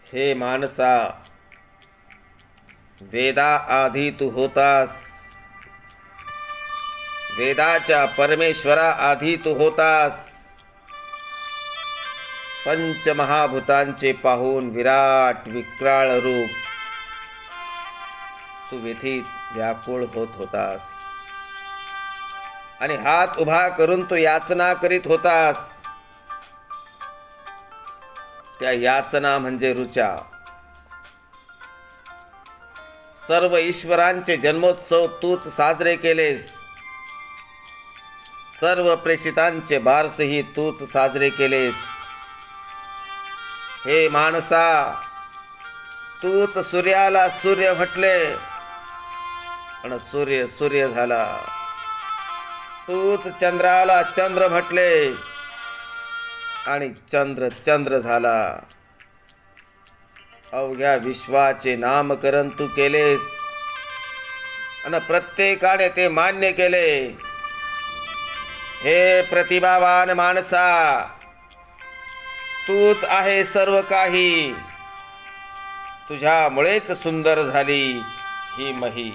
हे मानसा, वेदा आधी तू होतास, वेदाच्या परमेश्वरा आधी तू होतास। पंचमहाभूतांचे पाहून विराट विक्राळ रूप तू व्यथित व्याकुळ होत होतास आणि हात उभा करून तू याचना करीत होतास। त्या याचना म्हणजे ऋचा। सर्व ईश्वरांचे जन्मोत्सव तूच साजरे केलेस, सर्व प्रेषितांचे बारसही तूच साजरे केलेस। हे मानसा, तूच सूर्याला सूर्य म्हटले आणि सूर्य सूर्य झाला, तूच चंद्राला चंद्र म्हटले आणि चंद्र चंद्र झाला। अवघ्या विश्वाचे नामकरण तू केलेस आणि प्रत्येकाने ते मान्य केले। हे प्रतिभावान माणसा, तूच आहे सर्व काही, तुझ्यामुळेच सुंदर झाली ही मही।